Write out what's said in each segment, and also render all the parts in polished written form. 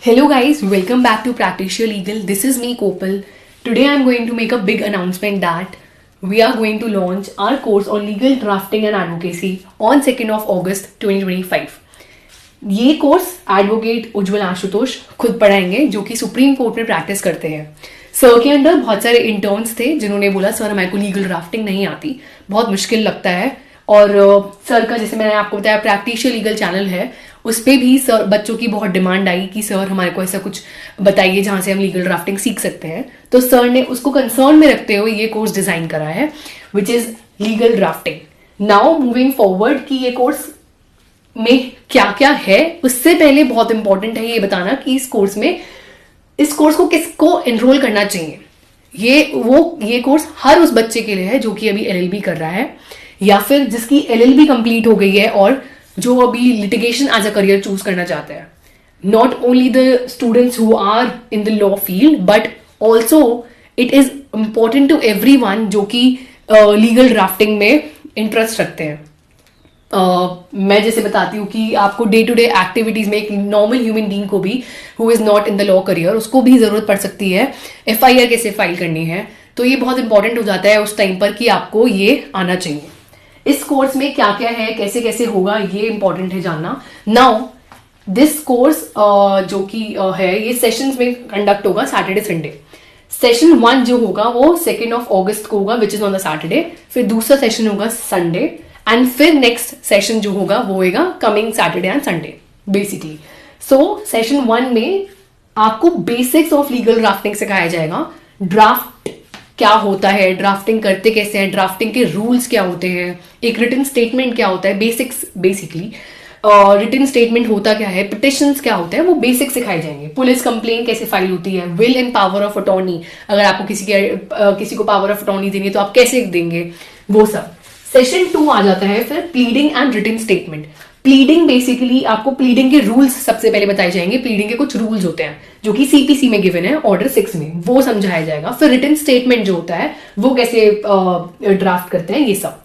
Hello guys, welcome back to Practitioner Legal. This is me Kopal. Today I am going to make a big announcement that we are going to launch our course on legal drafting and advocacy on 2nd of August 2025. ये course advocate उज्जवल आशुतोष खुद पढ़ाएंगे जो कि supreme court में practice करते हैं। Sir के under बहुत सारे इंटर्न्स थे जिन्होंने बोला सर हमारे को लीगल ड्राफ्टिंग नहीं आती, बहुत मुश्किल लगता है। और सर का जैसे मैंने आपको बताया प्रैक्टिशियर लीगल चैनल है, उस पर भी सर बच्चों की बहुत डिमांड आई कि सर हमारे को ऐसा कुछ बताइए जहाँ से हम लीगल ड्राफ्टिंग सीख सकते हैं। तो सर ने उसको कंसर्न में रखते हुए ये कोर्स डिजाइन करा है which is legal drafting. Now moving forward कि ये कोर्स में क्या क्या है, उससे पहले बहुत इंपॉर्टेंट है ये बताना कि इस कोर्स को किसको एनरोल करना चाहिए। ये कोर्स हर उस बच्चे के लिए है जो कि अभी एलएलबी कर रहा है या फिर जिसकी एलएलबी कंप्लीट हो गई है और जो अभी litigation as a career choose करना चाहते हैं। Not only the students who are in the law field but also it is important to everyone जो कि लीगल ड्राफ्टिंग में इंटरेस्ट रखते हैं। मैं जैसे बताती हूँ कि आपको डे टू डे एक्टिविटीज में एक नॉर्मल ह्यूमन बीइंग को भी who is not in the law career उसको भी जरूरत पड़ सकती है एफआईआर कैसे फाइल करनी है। तो ये बहुत इंपॉर्टेंट हो जाता है उस टाइम पर कि आपको ये आना चाहिए। इस कोर्स में क्या क्या है, कैसे कैसे होगा, ये इंपॉर्टेंट है जानना। नाउ दिस कोर्स जो कि है ये सेशंस में कंडक्ट होगा सैटरडे संडे। सेशन 1 जो होगा वो 2nd of August को होगा which is on the Saturday. फिर दूसरा सेशन होगा संडे एंड फिर नेक्स्ट सेशन जो होगा वो होगा coming Saturday and Sunday basically. So session 1 में आपको बेसिक्स ऑफ लीगल ड्राफ्टिंग सिखाया जाएगा। ड्राफ्ट क्या होता है, ड्राफ्टिंग करते कैसे हैं, ड्राफ्टिंग के रूल्स क्या होते हैं, एक रिटन स्टेटमेंट क्या होता है, बेसिक्स बेसिकली रिटन स्टेटमेंट होता क्या है, पिटिशंस क्या होता है, वो बेसिक्स सिखाए जाएंगे। पुलिस कंप्लेन कैसे फाइल होती है, will and power of attorney, अगर आपको किसी को पावर ऑफ अटॉर्नी देंगे तो आप कैसे देंगे, वो सब। सेशन 2 आ जाता है फिर pleading and written statement. Pleading basically आपको प्लीडिंग के रूल्स सबसे पहले बताए जाएंगे। प्लीडिंग के कुछ रूल्स होते हैं जो कि सीपीसी में गिवन है ऑर्डर 6 में, वो समझाया जाएगा। फिर रिटन स्टेटमेंट जो होता है वो कैसे ड्राफ्ट करते हैं, ये सब।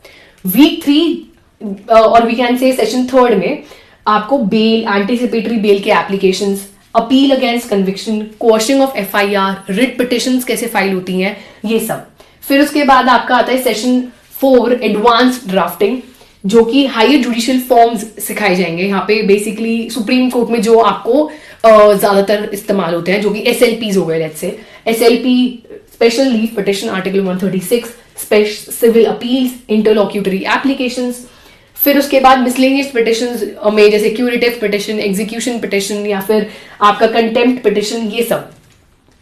वीक 3 और वी कैन से सेशन 3 में आपको बेल, एंटीसिपेटरी बेल के applications, appeal against conviction, quashing of FIR, writ petitions कैसे फाइल होती हैं, ये सब। फिर उसके बाद आपका आता है सेशन 4 एडवांस्ड ड्राफ्टिंग जो कि हायर जुडिशियल फॉर्म्स सिखाए जाएंगे। यहाँ पे बेसिकली सुप्रीम कोर्ट में जो आपको ज्यादातर इस्तेमाल होते हैं जो कि एसएलपीज हो गए। Let's say SLP special leave petition article 136, civil appeals, interlocutory applications. फिर उसके बाद मिसलेनियस पिटिशंस में जैसे क्यूरेटिव पिटिशन, एग्जीक्यूशन पिटिशन या फिर आपका कंटेम्प्ट पिटिशन, ये सब।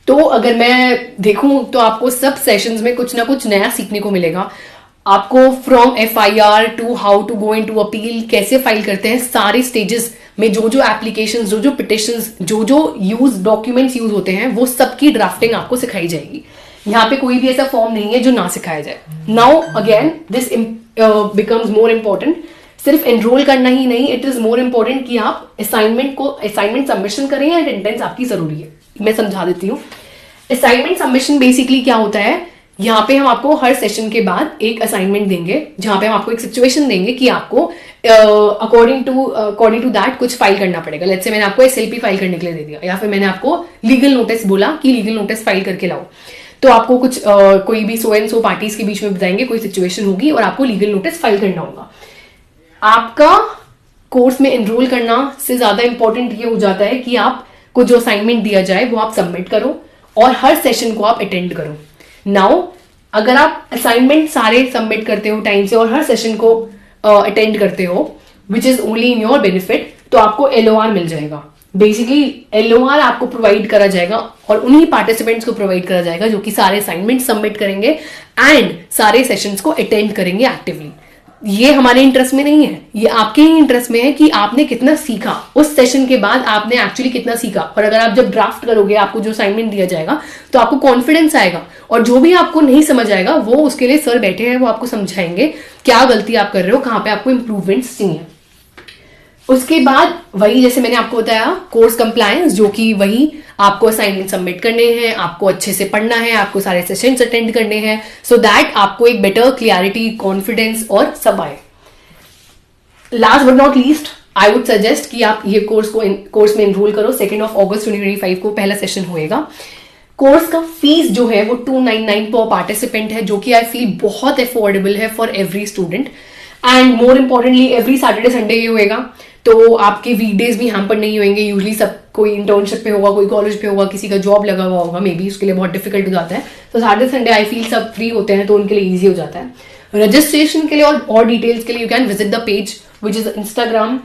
तो अगर मैं देखूं तो आपको सब सेशंस में कुछ ना कुछ नया सीखने को मिलेगा। आपको from FIR to how to go into appeal, कैसे फाइल करते हैं, सारे स्टेजेस में जो जो एप्लीकेशंस, जो जो पिटिशंस, जो जो डॉक्यूमेंट्स यूज होते हैं वो सबकी ड्राफ्टिंग आपको सिखाई जाएगी। यहाँ पे कोई भी ऐसा फॉर्म नहीं है जो ना सिखाया जाए। Now again this becomes more important. सिर्फ एनरोल करना ही नहीं, इट इज मोर इम्पोर्टेंट कि आप असाइनमेंट सबमिशन करें या अटेंडेंस आपकी जरूरी है। मैं समझा देती हूँ। असाइनमेंट सबमिशन बेसिकली क्या होता है, यहाँ पे हम आपको हर सेशन के बाद एक असाइनमेंट देंगे जहां पे हम आपको एक सिचुएशन देंगे कि आपको अकॉर्डिंग टू दैट कुछ फाइल करना पड़ेगा। लेट्स से मैंने आपको एसएलपी फाइल करने के लिए दे दिया या फिर मैंने आपको लीगल नोटिस बोला कि लीगल नोटिस फाइल करके लाओ, तो आपको कुछ कोई भी सो एंड सो पार्टीज के बीच में बताएंगे, कोई सिचुएशन होगी और आपको लीगल नोटिस फाइल करना होगा। आपका कोर्स में एनरोल करना से ज्यादा इंपॉर्टेंट ये हो जाता है कि आपको जो असाइनमेंट दिया जाए वो आप सबमिट करो और हर सेशन को आप अटेंड करो। नाउ अगर आप असाइनमेंट सारे सबमिट करते हो टाइम से और हर सेशन को अटेंड करते हो which is only in your benefit, तो आपको एलओआर मिल जाएगा। बेसिकली एलओआर आपको प्रोवाइड करा जाएगा और उन्हीं पार्टिसिपेंट्स को प्रोवाइड करा जाएगा जो कि सारे असाइनमेंट सबमिट करेंगे एंड सारे सेशंस को अटेंड करेंगे एक्टिवली। ये हमारे इंटरेस्ट में नहीं है, ये आपके ही इंटरेस्ट में है कि आपने कितना सीखा, उस सेशन के बाद आपने एक्चुअली कितना सीखा। और अगर आप जब ड्राफ्ट करोगे आपको जो असाइनमेंट दिया जाएगा तो आपको कॉन्फिडेंस आएगा और जो भी आपको नहीं समझ आएगा वो उसके लिए सर बैठे हैं, वो आपको समझाएंगे क्या गलती आप कर रहे हो, कहाँ पे आपको इंप्रूवमेंट्स चाहिए। उसके बाद वही जैसे मैंने आपको बताया कोर्स कंप्लायंस, जो कि वही आपको असाइनमेंट सबमिट करने हैं, आपको अच्छे से पढ़ना है, आपको सारे सेशंस अटेंड करने हैं सो दैट आपको एक बेटर क्लियरिटी, कॉन्फिडेंस और सब आए। Last but not least I would suggest कि आप ये कोर्स में एनरोल करो. 2 अगस्त 2025 को पहला सेशन होएगा. कोर्स का फीस जो है वो 299 पर पार्टिसिपेंट है, जो कि आई फील बहुत अफोर्डेबल है for every student. And more importantly every Saturday Sunday ये होएगा, तो आपके वीकडेज भी हैम्पर नहीं होंगे. यूजली सब कोई इंटर्नशिप पे होगा, कोई कॉलेज पे होगा, किसी का जॉब लगा हुआ होगा, मे बी उसके लिए बहुत डिफिकल्ट हो जाता है. तो सैटरडे संडे आई फील सब फ्री होते हैं, तो उनके लिए ईजी हो जाता है. रजिस्ट्रेशन के लिए और डिटेल्स के लिए you can visit the page which is Instagram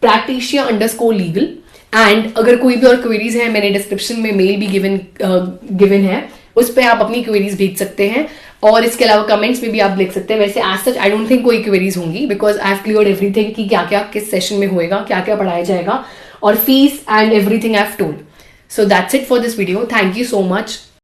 practitia_legal. And अगर कोई भी और क्वेरीज है, मैंने डिस्क्रिप्शन में मेल भी गिवन है, उस पर आप अपनी क्वेरीज भेज सकते हैं. और इसके अलावा कमेंट्स में भी आप लिख सकते हैं. वैसे as such I don't think कोई क्वेरीज होंगी, because I have cleared everything कि क्या क्या किस सेशन में होएगा, क्या क्या पढ़ाया जाएगा, और fees and everything I have told. So that's it for this video. Thank you so much.